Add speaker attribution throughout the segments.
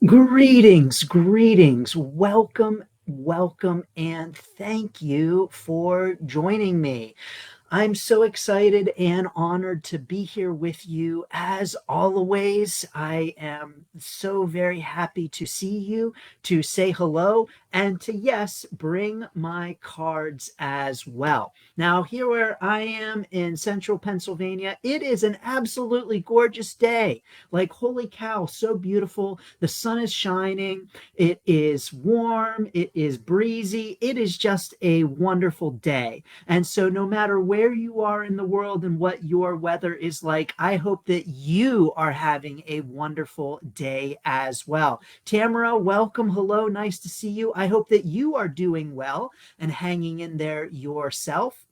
Speaker 1: Greetings, greetings. Welcome, welcome, and thank you for joining me. I'm so excited and honored to be here with you as always. I am so very happy to see you, to say hello, and to, yes, bring my cards as well. Now, here where I am in central Pennsylvania, it is an absolutely gorgeous day. Like, holy cow, so beautiful. The sun is shining. It is warm. It is breezy. It is just a wonderful day. And so, no matter where you are in the world and what your weather is like, I hope that you are having a wonderful day as well. Tamara, welcome. Hello. Nice to see you. I hope that you are doing well and hanging in there yourself,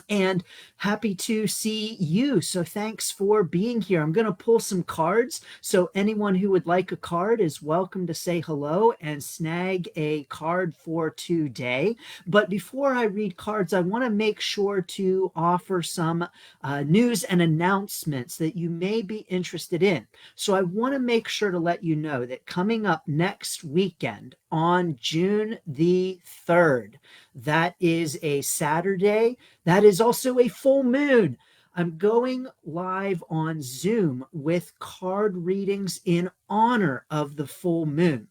Speaker 1: and happy to see you. So thanks for being here. I'm going to pull some cards. So anyone who would like a card is welcome to say hello and snag a card for today. But before I read cards, I want to make sure to offer some news and announcements that you may be interested in. So I want to make sure to let you know that coming up next weekend on June the 3rd, that is a Saturday. That is also a full moon. I'm going live on Zoom with card readings in honor of the full moon.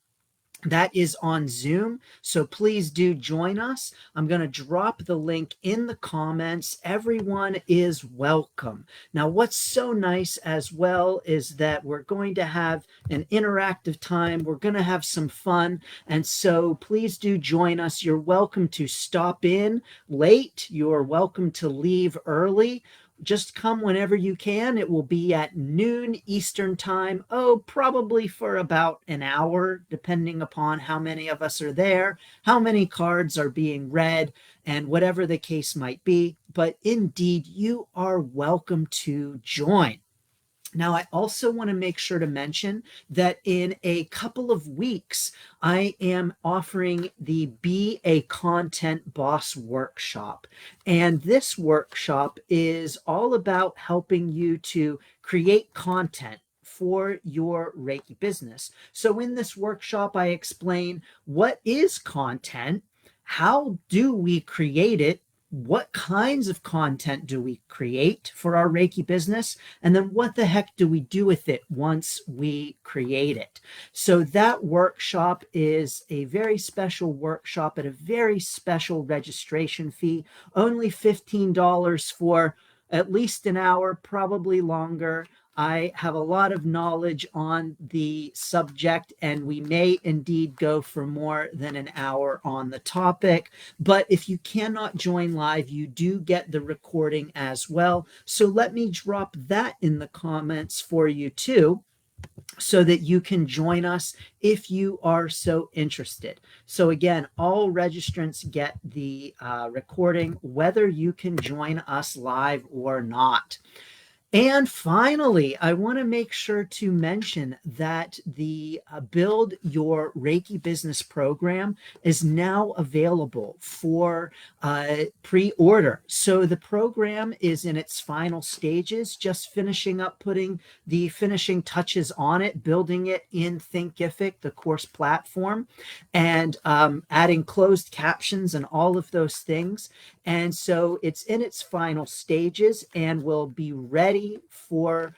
Speaker 1: That is on Zoom, so please do join us. I'm going to drop the link in the comments. Everyone is welcome. Now, what's so nice as well is that we're going to have an interactive time. We're going to have some fun, and so please do join us. You're welcome to stop in late. You're welcome to leave early. Just come whenever you can. It will be at noon Eastern time. Oh, probably for about an hour, depending upon how many of us are there, how many cards are being read, and whatever the case might be. But indeed, you are welcome to join. Now, I also want to make sure to mention that in a couple of weeks, I am offering the Be a Content Boss workshop. And this workshop is all about helping you to create content for your Reiki business. So in this workshop, I explain what is content, how do we create it, what kinds of content do we create for our Reiki business, and then what the heck do we do with it once we create it. So that workshop is a very special workshop at a very special registration fee, only $15 for at least an hour, probably longer. I have a lot of knowledge on the subject, and we may indeed go for more than an hour on the topic. But if you cannot join live, you do get the recording as well. So let me drop that in the comments for you too, so that you can join us if you are so interested. So again, all registrants get the recording, whether you can join us live or not. And finally, I want to make sure to mention that the Build Your Reiki Business program is now available for pre-order. So the program is in its final stages, just finishing up putting the finishing touches on it, building it in Thinkific, the course platform, and adding closed captions and all of those things. And so it's in its final stages and will be ready for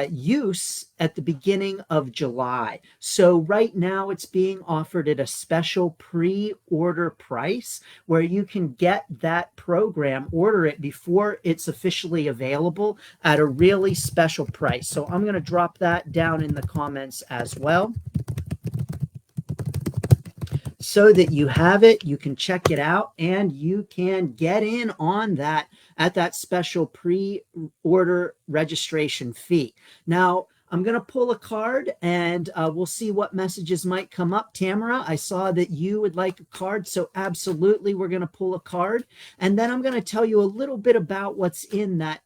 Speaker 1: use at the beginning of July. So right now it's being offered at a special pre-order price where you can get that program, order it before it's officially available at a really special price. So I'm going to drop that down in the comments as well, so that you have it, you can check it out, and you can get in on that at that special pre-order registration fee. Now, I'm going to pull a card, and we'll see what messages might come up. Tamara, I saw that you would like a card, so absolutely, we're going to pull a card. And then I'm going to tell you a little bit about what's in that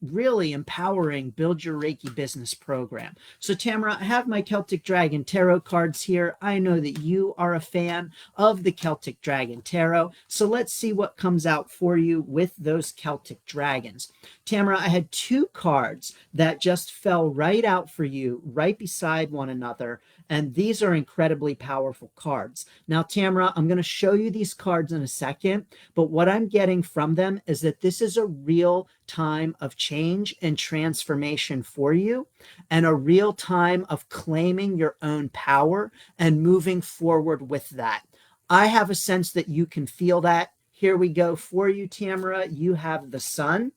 Speaker 1: really empowering Build Your Reiki Business program. So Tamara, I have my Celtic Dragon Tarot cards here. I know that you are a fan of the Celtic Dragon Tarot. So let's see what comes out for you with those Celtic Dragons. Tamara, I had two cards that just fell right out for you, right beside one another. And these are incredibly powerful cards. Now, Tamara, I'm going to show you these cards in a second, but what I'm getting from them is that this is a real time of change and transformation for you, and a real time of claiming your own power and moving forward with that. I have a sense that you can feel that. Here we go for you, Tamara. You have the sun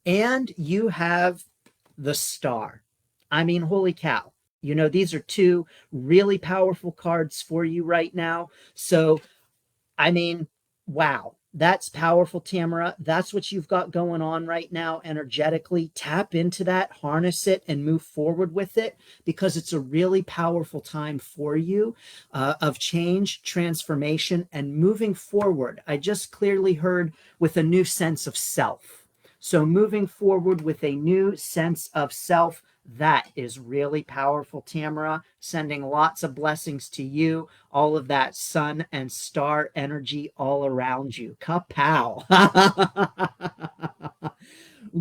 Speaker 1: and you have the star. I mean, holy cow. You know, these are two really powerful cards for you right now. So, I mean, wow, that's powerful, Tamara. That's what you've got going on right now energetically. Tap into that, harness it, and move forward with it, because it's a really powerful time for you of change, transformation, and moving forward. I just clearly heard with a new sense of self. So moving forward with a new sense of self, that is really powerful, Tamara. Sending lots of blessings to you, all of that sun and star energy all around you. Kapow.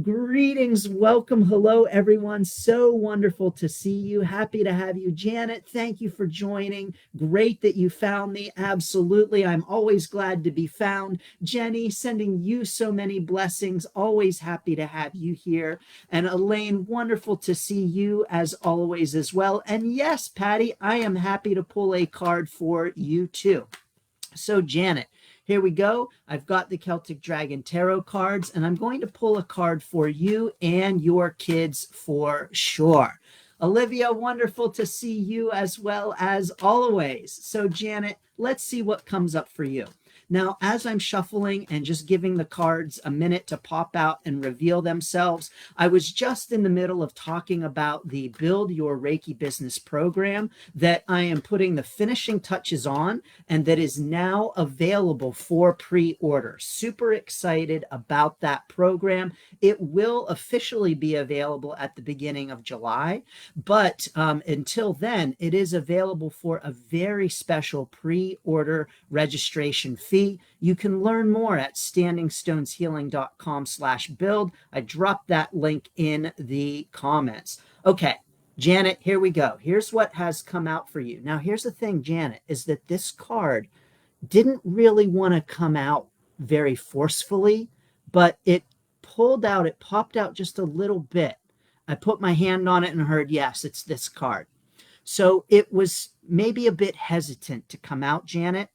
Speaker 1: Greetings, welcome, hello everyone. So wonderful to see you. Happy to have you, Janet. Thank you for joining. Great that you found me. Absolutely, I'm always glad to be found. Jenny, sending you so many blessings. Always happy to have you here. And Elaine, wonderful to see you as always as well. And yes, Patty, I am happy to pull a card for you too. So Janet, here we go. I've got the Celtic Dragon Tarot cards, and I'm going to pull a card for you and your kids for sure. Olivia, wonderful to see you as well as always. So Janet, let's see what comes up for you. Now, as I'm shuffling and just giving the cards a minute to pop out and reveal themselves, I was just in the middle of talking about the Build Your Reiki Business program that I am putting the finishing touches on, and that is now available for pre-order. Super excited about that program. It will officially be available at the beginning of July, but until then, it is available for a very special pre-order registration fee. You can learn more at standingstoneshealing.com/build. I dropped that link in the comments. Okay, Janet, here we go. Here's what has come out for you. Now, here's the thing, Janet, is that this card didn't really want to come out very forcefully, but it popped out just a little bit. I put my hand on it and heard, yes, it's this card. So it was maybe a bit hesitant to come out, Janet,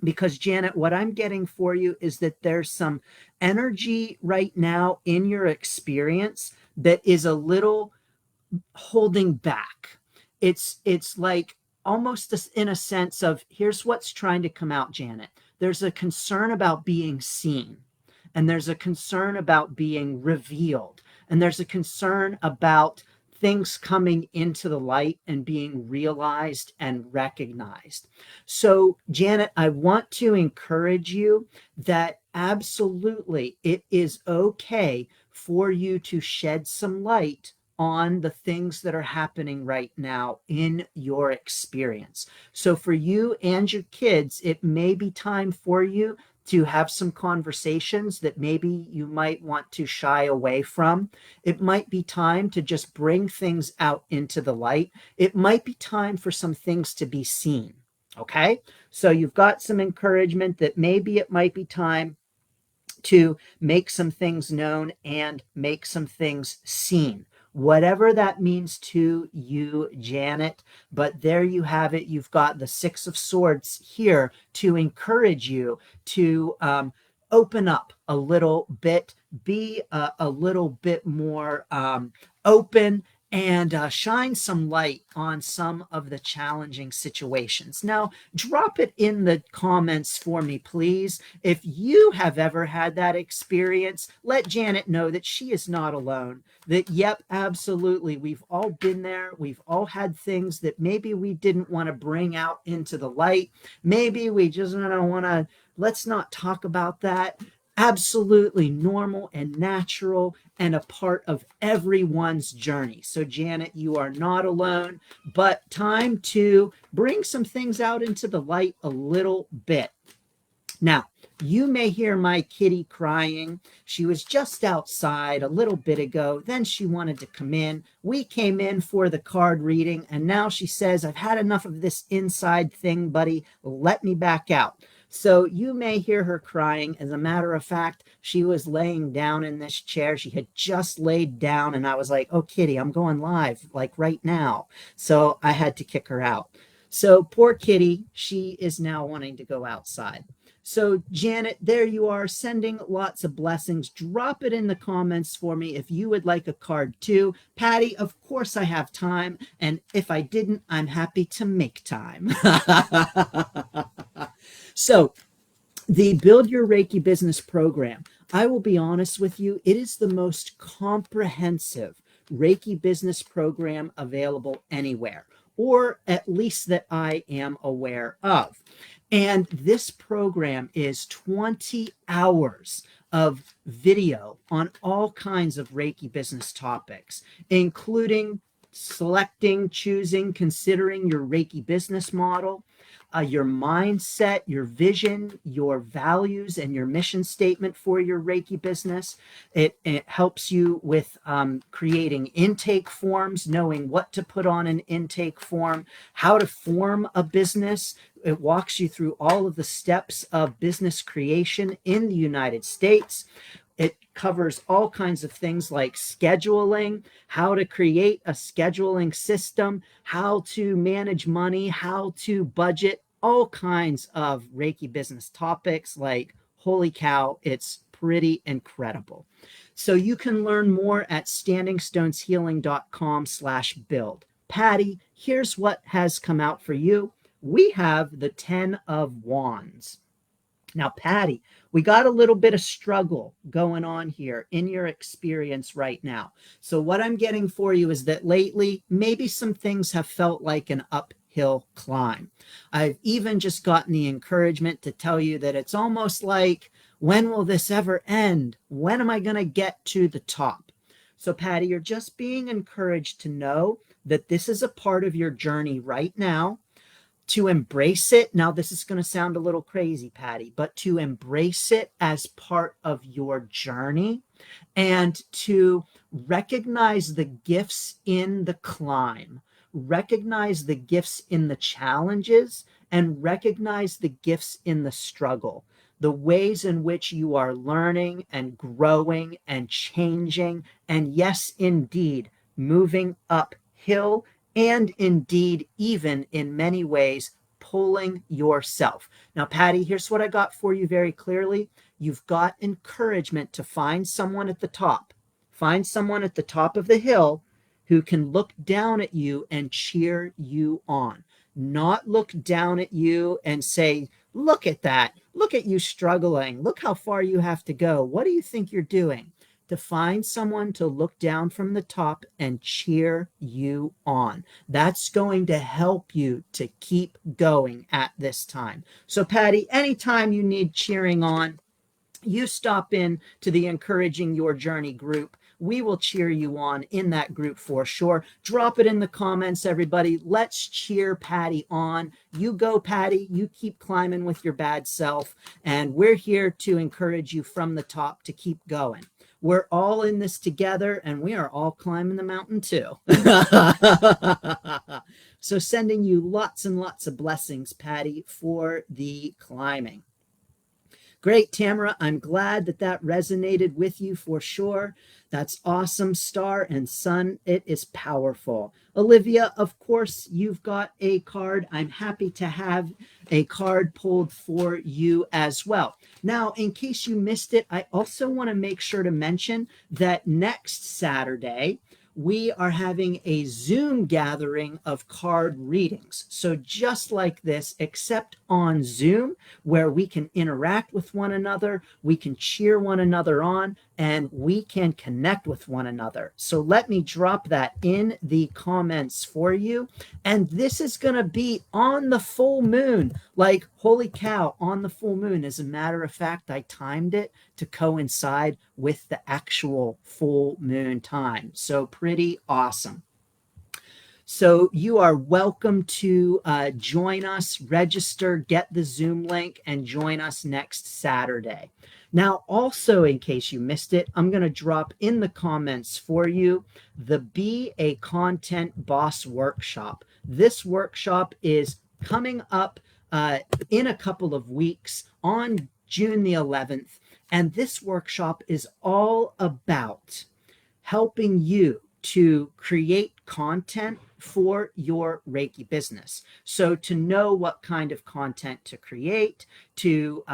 Speaker 1: because Janet, what I'm getting for you is that there's some energy right now in your experience that is a little holding back. It's like almost in a sense of, here's what's trying to come out, Janet. There's a concern about being seen, and there's a concern about being revealed, and there's a concern about things coming into the light and being realized and recognized. So, Janet, I want to encourage you that absolutely it is okay for you to shed some light on the things that are happening right now in your experience. So for you and your kids, it may be time for you to have some conversations that maybe you might want to shy away from. It might be time to just bring things out into the light. It might be time for some things to be seen. Okay, so you've got some encouragement that maybe it might be time to make some things known and make some things seen, whatever that means to you, Janet. But there you have it. You've got the Six of Swords here to encourage you to open up a little bit, be a little bit more open, and shine some light on some of the challenging situations. Now, drop it in the comments for me, please. If you have ever had that experience, let Janet know that she is not alone. That, yep, absolutely, we've all been there. We've all had things that maybe we didn't want to bring out into the light. Maybe we just don't want to, let's not talk about that. absolutely normal and natural and a part of everyone's journey. So, Janet, you are not alone, but time to bring some things out into the light a little bit. Now, you may hear my kitty crying. She was just outside a little bit ago. Then she wanted to come in. We came in for the card reading, and now she says, I've had enough of this inside thing, buddy. Let me back out. So you may hear her crying. As a matter of fact, she was laying down in this chair. She had just laid down, and I was like, oh, kitty, I'm going live, like right now. So I had to kick her out. So poor kitty, she is now wanting to go outside. So, Janet, there you are, sending lots of blessings. Drop it in the comments for me if you would like a card too. Patty, of course I have time. And if I didn't, I'm happy to make time. So, the Build Your Reiki Business program, I will be honest with you, it is the most comprehensive Reiki business program available anywhere, or at least that I am aware of. And this program is 20 hours of video on all kinds of Reiki business topics, including selecting, choosing, considering your Reiki business model, your mindset, your vision, your values, and your mission statement for your Reiki business. It helps you with creating intake forms, knowing what to put on an intake form, how to form a business. It walks you through all of the steps of business creation in the United States. It covers all kinds of things like scheduling, how to create a scheduling system, how to manage money, how to budget, all kinds of Reiki business topics. Like, holy cow, it's pretty incredible. So you can learn more at standingstoneshealing.com/build. Patty, here's what has come out for you. We have the 10 of Wands. Now, Patty, we got a little bit of struggle going on here in your experience right now. So what I'm getting for you is that lately, maybe some things have felt like an uphill climb. I've even just gotten the encouragement to tell you that it's almost like, when will this ever end? When am I going to get to the top? So, Patty, you're just being encouraged to know that this is a part of your journey right now, to embrace it. Now, this is going to sound a little crazy, Patty, but to embrace it as part of your journey, and to recognize the gifts in the climb, recognize the gifts in the challenges, and recognize the gifts in the struggle, the ways in which you are learning and growing and changing, and yes, indeed, moving uphill, and indeed, even in many ways, pulling yourself. Now, Patty, here's what I got for you very clearly. You've got encouragement to find someone at the top. Find someone at the top of the hill who can look down at you and cheer you on. Not look down at you and say, look at that. Look at you struggling. Look how far you have to go. What do you think you're doing? To find someone to look down from the top and cheer you on. That's going to help you to keep going at this time. So, Patty, anytime you need cheering on, you stop in to the Encouraging Your Journey group. We will cheer you on in that group for sure. Drop it in the comments, everybody. Let's cheer Patty on. You go, Patty. You keep climbing with your bad self. And we're here to encourage you from the top to keep going. We're all in this together, and we are all climbing the mountain too. So sending you lots and lots of blessings, Patty, for the climbing. Great, Tamara. I'm glad that that resonated with you for sure. That's awesome. Star and Sun, it is powerful. Olivia, of course, you've got a card. I'm happy to have a card pulled for you as well. Now, in case you missed it, I also want to make sure to mention that next Saturday, we are having a Zoom gathering of card readings. So just like this, except on Zoom, where we can interact with one another, we can cheer one another on, and we can connect with one another. So let me drop that in the comments for you. And this is going to be on the full moon. Like, holy cow, on the full moon. As a matter of fact, I timed it to coincide with the actual full moon time. So pretty awesome. So you are welcome to join us, register, get the Zoom link, and join us next Saturday. Now, also, in case you missed it, I'm going to drop in the comments for you the Be a Content Boss workshop. This workshop is coming up in a couple of weeks on June the 11th. And this workshop is all about helping you to create content for your Reiki business. So to know what kind of content to create, to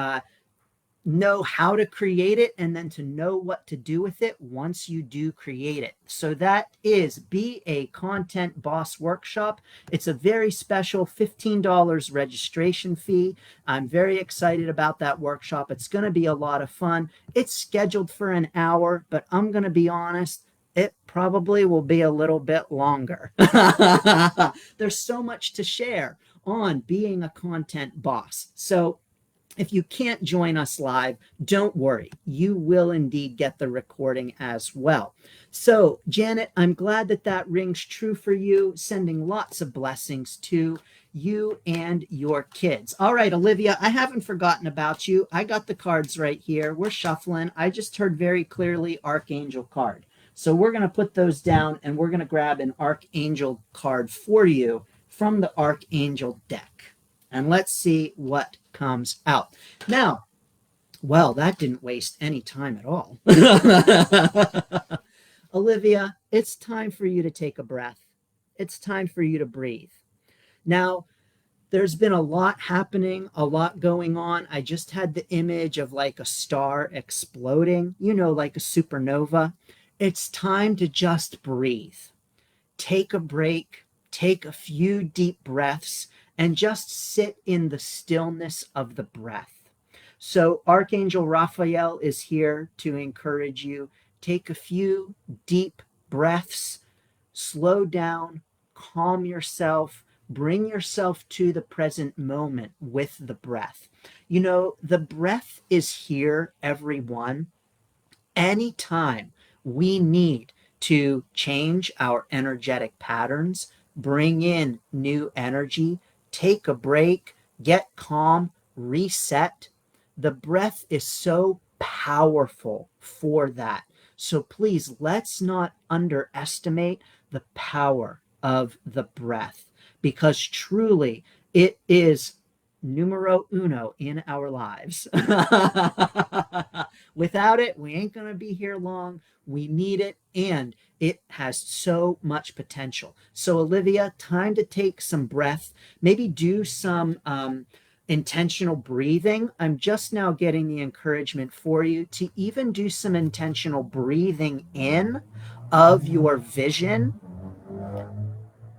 Speaker 1: know how to create it, and then to know what to do with it once you do create it. So that is Be a Content Boss workshop. It's a very special $15 registration fee. I'm very excited about that workshop. It's going to be a lot of fun. It's scheduled for an hour, but I'm going to be honest, it probably will be a little bit longer. There's so much to share on being a content boss. So if you can't join us live, don't worry. You will indeed get the recording as well. So, Janet, I'm glad that that rings true for you. Sending lots of blessings to you and your kids. All right, Olivia, I haven't forgotten about you. I got the cards right here. We're shuffling. I just heard very clearly Archangel card. So we're going to put those down and we're going to grab an Archangel card for you from the Archangel deck. And let's see what comes out. Now, well, that didn't waste any time at all. Olivia, it's time for you to take a breath. It's time for you to breathe. Now, there's been a lot happening, a lot going on. I just had the image of like a star exploding, you know, like a supernova. It's time to just breathe. Take a break, take a few deep breaths, and just sit in the stillness of the breath. So Archangel Raphael is here to encourage you. Take a few deep breaths, slow down, calm yourself, bring yourself to the present moment with the breath. You know, the breath is here, everyone. Anytime we need to change our energetic patterns, bring in new energy, take a break, get calm, reset. The breath is so powerful for that. So please, let's not underestimate the power of the breath, because truly it is numero uno in our lives. Without it, we ain't going to be here long. We need it, and it has so much potential. So, Olivia, time to take some breath. Maybe do some intentional breathing. I'm just now getting the encouragement for you to even do some intentional breathing in of your vision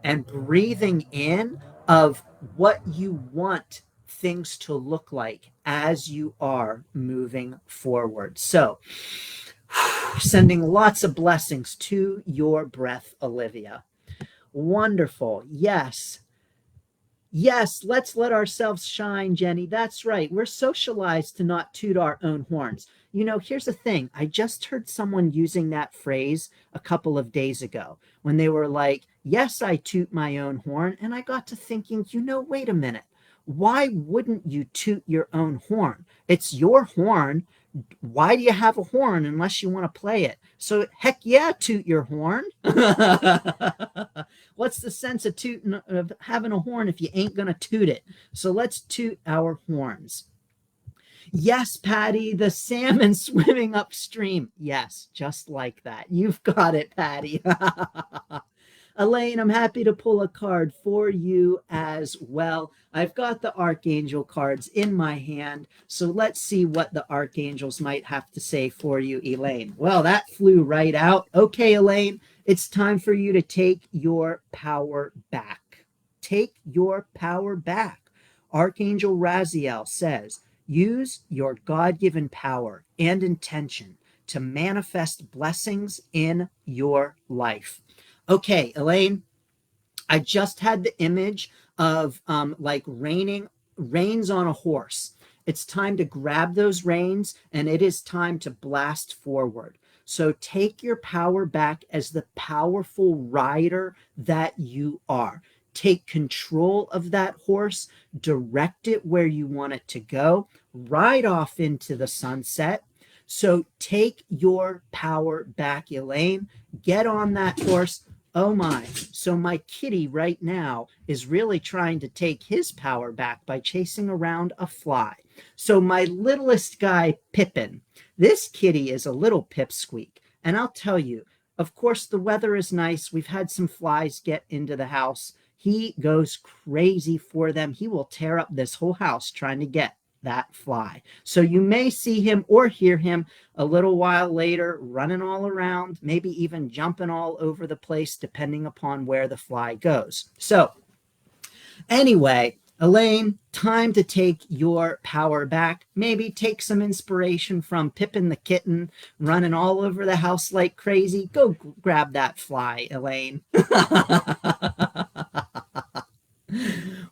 Speaker 1: and breathing in of what you want things to look like as you are moving forward. So, sending lots of blessings to your breath, Olivia. Wonderful. Yes. Yes, let's let ourselves shine, Jenny. That's right. We're socialized to not toot our own horns. You know, here's the thing. I just heard someone using that phrase a couple of days ago when they were like, yes, I toot my own horn. And I got to thinking, you know, wait a minute. Why wouldn't you toot your own horn? It's your horn. Why do you have a horn unless you want to play it? So heck yeah, toot your horn. What's the sense of having a horn if you ain't gonna toot it? So let's toot our horns. Yes, Patty, the salmon swimming upstream. Yes, just like that. You've got it, Patty. Elaine, I'm happy to pull a card for you as well. I've got the Archangel cards in my hand, so let's see what the Archangels might have to say for you, Elaine. Well, that flew right out. Okay, Elaine, it's time for you to take your power back. Take your power back. Archangel Raziel says, use your God-given power and intention to manifest blessings in your life. Okay, Elaine, I just had the image of like rains on a horse. It's time to grab those reins, and it is time to blast forward. So take your power back as the powerful rider that you are. Take control of that horse, direct it where you want it to go, ride off into the sunset. So take your power back, Elaine. Get on that horse. Oh my. So my kitty right now is really trying to take his power back by chasing around a fly. So my littlest guy, Pippin, this kitty is a little pipsqueak. And I'll tell you, of course, the weather is nice. We've had some flies get into the house. He goes crazy for them. He will tear up this whole house trying to get that fly. So you may see him or hear him a little while later running all around, maybe even jumping all over the place, depending upon where the fly goes. So anyway, Elaine, time to take your power back. Maybe take some inspiration from Pippin the kitten running all over the house like crazy. Go grab that fly, Elaine.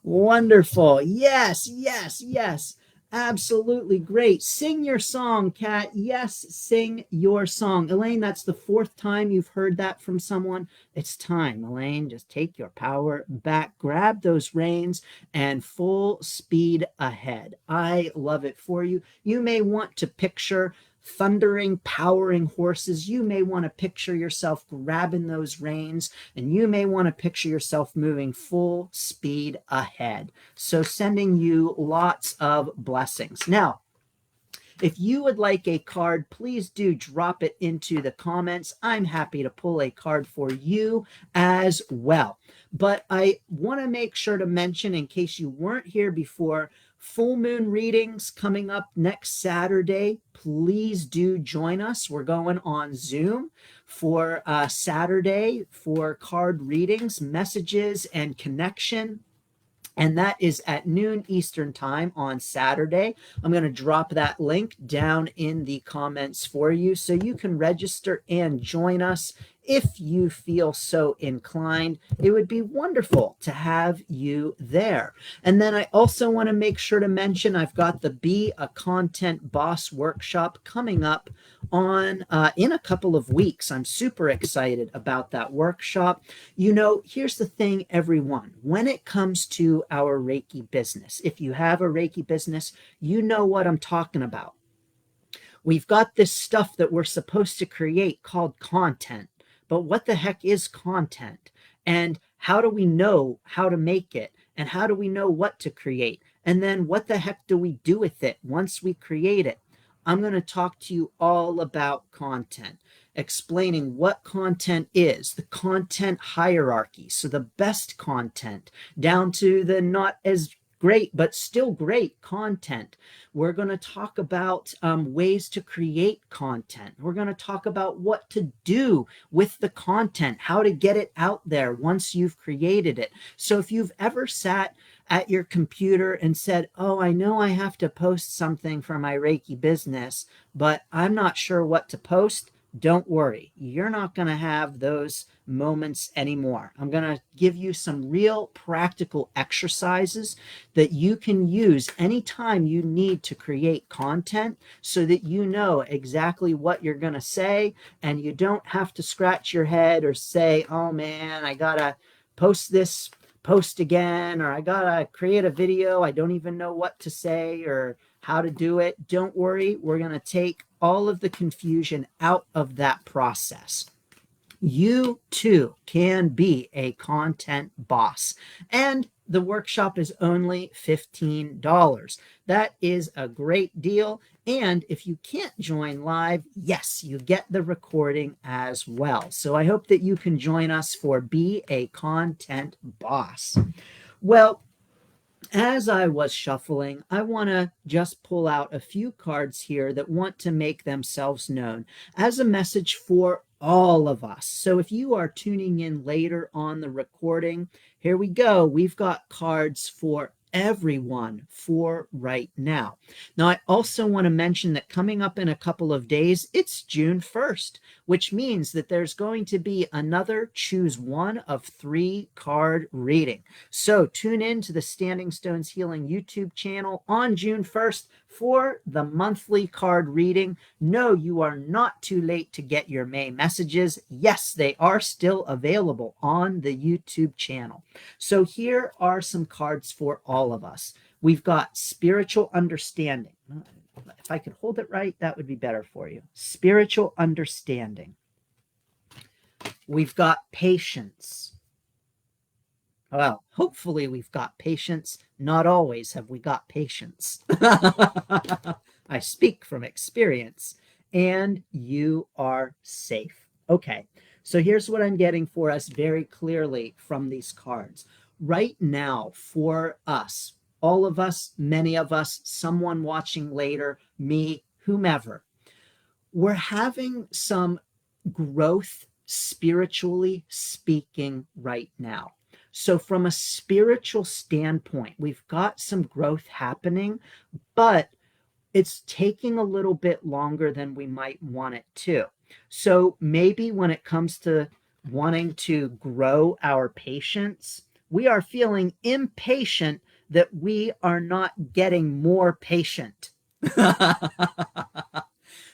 Speaker 1: Wonderful. Yes, yes, yes. Absolutely great. Sing your song, Kat. Yes, sing your song. Elaine, that's the 4th time you've heard that from someone. It's time, Elaine. Just take your power back, grab those reins, and full speed ahead. I love it for you. You may want to picture thundering, powering horses. You may want to picture yourself grabbing those reins, and you may want to picture yourself moving full speed ahead. So sending you lots of blessings. Now, if you would like a card, please do drop it into the comments. I'm happy to pull a card for you as well. But I want to make sure to mention, in case you weren't here before, full moon readings coming up next Saturday. Please do join us. We're going on Zoom for Saturday for card readings, messages, and connection. And that is at noon Eastern time on Saturday. I'm going to drop that link down in the comments for you so you can register and join us if you feel so inclined. It would be wonderful to have you there. And then I also want to make sure to mention I've got the Be a Content Boss workshop coming up on in a couple of weeks. I'm super excited about that workshop. You know, here's the thing, everyone. When it comes to our Reiki business, if you have a Reiki business, you know what I'm talking about. We've got this stuff that we're supposed to create called content. But what the heck is content? And how do we know how to make it? And how do we know what to create? And then what the heck do we do with it once we create it? I'm going to talk to you all about content, explaining what content is, the content hierarchy. So the best content down to the not as great, but still great content. We're going to talk about ways to create content. We're going to talk about what to do with the content, how to get it out there once you've created it. So if you've ever sat at your computer and said, oh, I know I have to post something for my Reiki business, but I'm not sure what to post, don't worry. You're not going to have those moments anymore. I'm going to give you some real practical exercises that you can use anytime you need to create content so that you know exactly what you're going to say and you don't have to scratch your head or say, oh man, I got to post this post again, or I got to create a video. I don't even know what to say or how to do it. Don't worry. We're going to take all of the confusion out of that process. You too can be a content boss. And the workshop is only $15. That is a great deal. And if you can't join live, yes, you get the recording as well. So I hope that you can join us for Be a Content Boss. Well, as I was shuffling, I want to just pull out a few cards here that want to make themselves known as a message for all of us. So if you are tuning in later on the recording, here we go. We've got cards for everyone for right now. Now, I also want to mention that coming up in a couple of days, it's June 1st, which means that there's going to be another choose one of 3 card reading. So tune in to the Standing Stones Healing YouTube channel on June 1st for the monthly card reading. No, you are not too late to get your May messages. Yes, they are still available on the YouTube channel. So here are some cards for all of us. We've got spiritual understanding. If I could hold it right, that would be better for you. Spiritual understanding. We've got patience. Well, hopefully we've got patience. Not always have we got patience. I speak from experience. And you are safe. Okay, so here's what I'm getting for us very clearly from these cards. Right now, for us, all of us, many of us, someone watching later, me, whomever, we're having some growth spiritually speaking right now. So, from a spiritual standpoint, we've got some growth happening, but it's taking a little bit longer than we might want it to. So, maybe when it comes to wanting to grow our patience, we are feeling impatient that we are not getting more patient.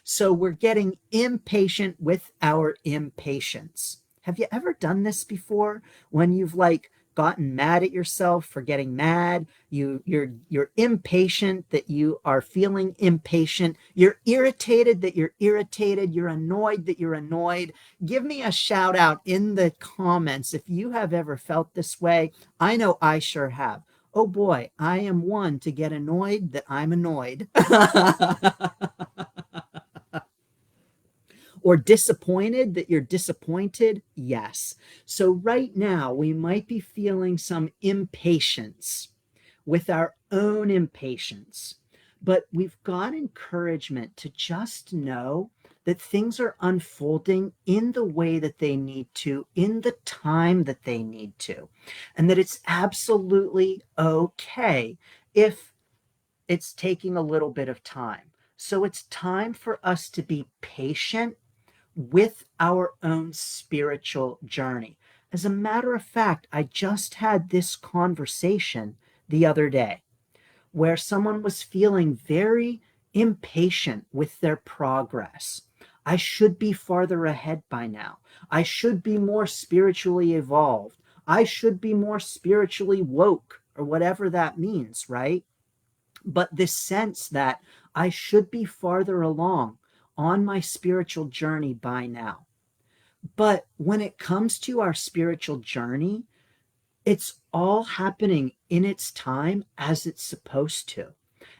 Speaker 1: So we're getting impatient with our impatience. Have you ever done this before when you've like gotten mad at yourself for getting mad? You're impatient that you are feeling impatient. You're irritated that you're irritated. You're annoyed that you're annoyed. Give me a shout out in the comments if you have ever felt this way. I know I sure have. Oh boy, I am one to get annoyed that I'm annoyed. Or disappointed that you're disappointed? Yes. So right now we might be feeling some impatience with our own impatience, but we've got encouragement to just know that things are unfolding in the way that they need to, in the time that they need to, and that it's absolutely okay if it's taking a little bit of time. So it's time for us to be patient with our own spiritual journey. As a matter of fact, I just had this conversation the other day where someone was feeling very impatient with their progress. I should be farther ahead by now. I should be more spiritually evolved. I should be more spiritually woke, or whatever that means, right? But this sense that I should be farther along on my spiritual journey by now. But when it comes to our spiritual journey, it's all happening in its time as it's supposed to.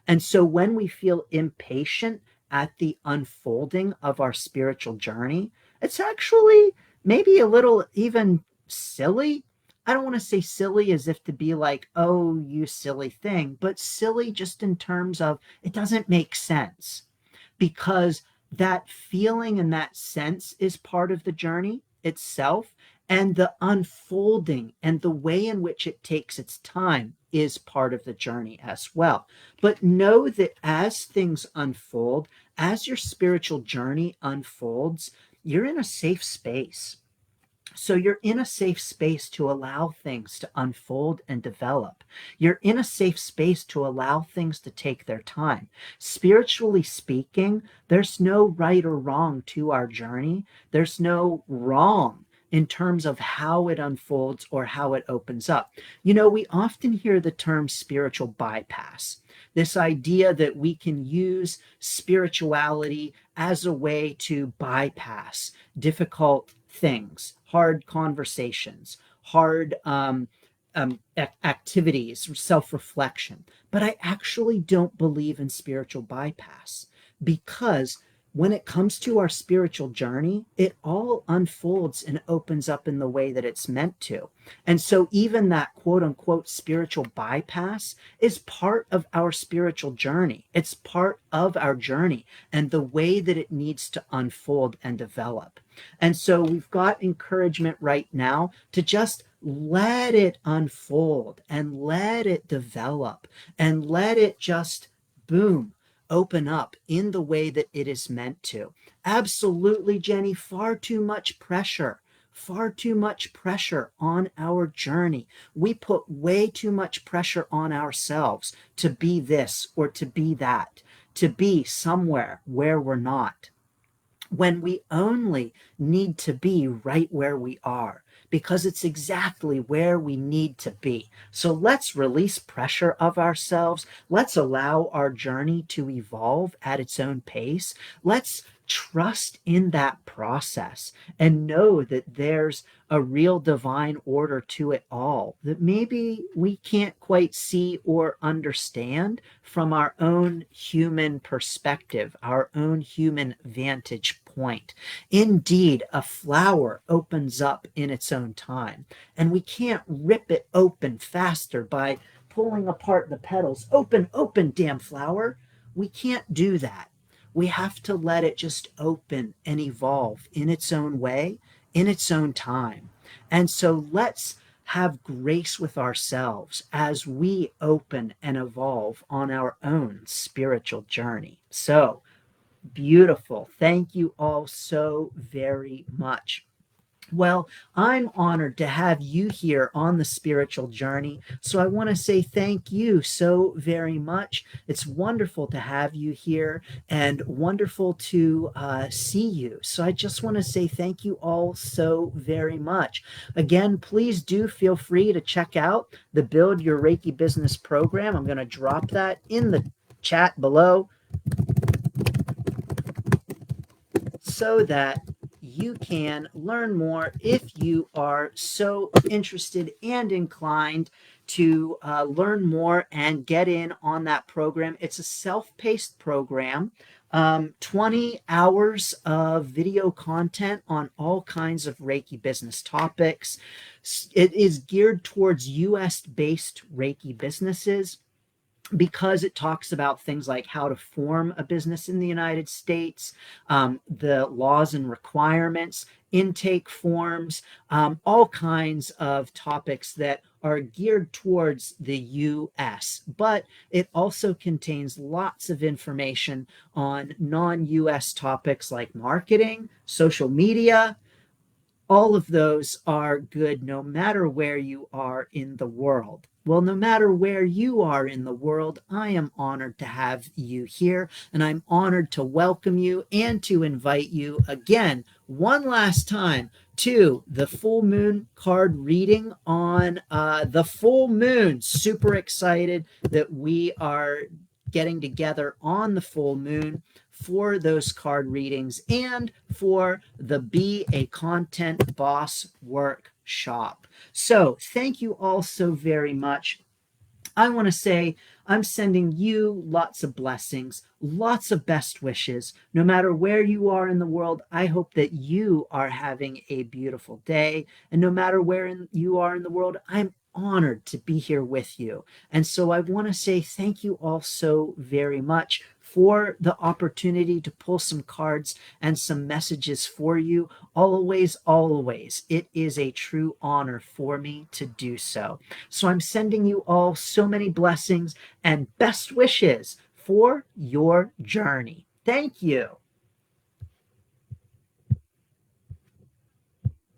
Speaker 1: And so when we feel impatient at the unfolding of our spiritual journey, it's actually maybe a little even silly. I don't want to say silly as if to be like, oh, you silly thing, but silly just in terms of it doesn't make sense, because that feeling and that sense is part of the journey itself, and the unfolding and the way in which it takes its time is part of the journey as well. But know that as things unfold, as your spiritual journey unfolds, you're in a safe space. So you're in a safe space to allow things to unfold and develop. You're in a safe space to allow things to take their time. Spiritually speaking, there's no right or wrong to our journey. There's no wrong in terms of how it unfolds or how it opens up. You know, we often hear the term spiritual bypass, this idea that we can use spirituality as a way to bypass difficult things, hard conversations, hard activities, self-reflection. But I actually don't believe in spiritual bypass, because when it comes to our spiritual journey, it all unfolds and opens up in the way that it's meant to. And so even that quote unquote spiritual bypass is part of our spiritual journey. It's part of our journey and the way that it needs to unfold and develop. And so we've got encouragement right now to just let it unfold and let it develop and let it just boom, open up in the way that it is meant to. Absolutely, Jenny, far too much pressure. Far too much pressure on our journey. We put way too much pressure on ourselves to be this or to be that. to be somewhere where we're not, when we only need to be right where we are, because it's exactly where we need to be. So let's release pressure of ourselves. Let's allow our journey to evolve at its own pace. Let's trust in that process and know that there's a real divine order to it all that maybe we can't quite see or understand from our own human perspective, our own human vantage point. Indeed, a flower opens up in its own time, and we can't rip it open faster by pulling apart the petals. Open, open, damn flower. We can't do that. We have to let it just open and evolve in its own way, in its own time. And so let's have grace with ourselves as we open and evolve on our own spiritual journey. So beautiful. Thank you all so very much. Well, I'm honored to have you here on the spiritual journey. So I want to say thank you so very much. It's wonderful to have you here and wonderful to see you. So I just want to say thank you all so very much. Again, please do feel free to check out the Build Your Reiki Business program. I'm going to drop that in the chat below so that you can learn more if you are so interested and inclined to learn more and get in on that program. It's a self-paced program, 20 hours of video content on all kinds of Reiki business topics. It is geared towards US-based Reiki businesses, because it talks about things like how to form a business in the United States, the laws and requirements, intake forms, all kinds of topics that are geared towards the US. But it also contains lots of information on non-US topics like marketing, social media. All of those are good no matter where you are in the world. Well, no matter where you are in the world, I am honored to have you here, and I'm honored to welcome you and to invite you again, one last time, to the full moon card reading on the full moon. Super excited that we are getting together on the full moon for those card readings and for the Be a Content Boss workshop. So thank you all so very much. I want to say I'm sending you lots of blessings, lots of best wishes. No matter where you are in the world, I hope that you are having a beautiful day. And no matter where you are in the world, I'm honored to be here with you. And so I want to say thank you all so very much for the opportunity to pull some cards and some messages for you. Always, always, it is a true honor for me to do so. So I'm sending you all so many blessings and best wishes for your journey. Thank you.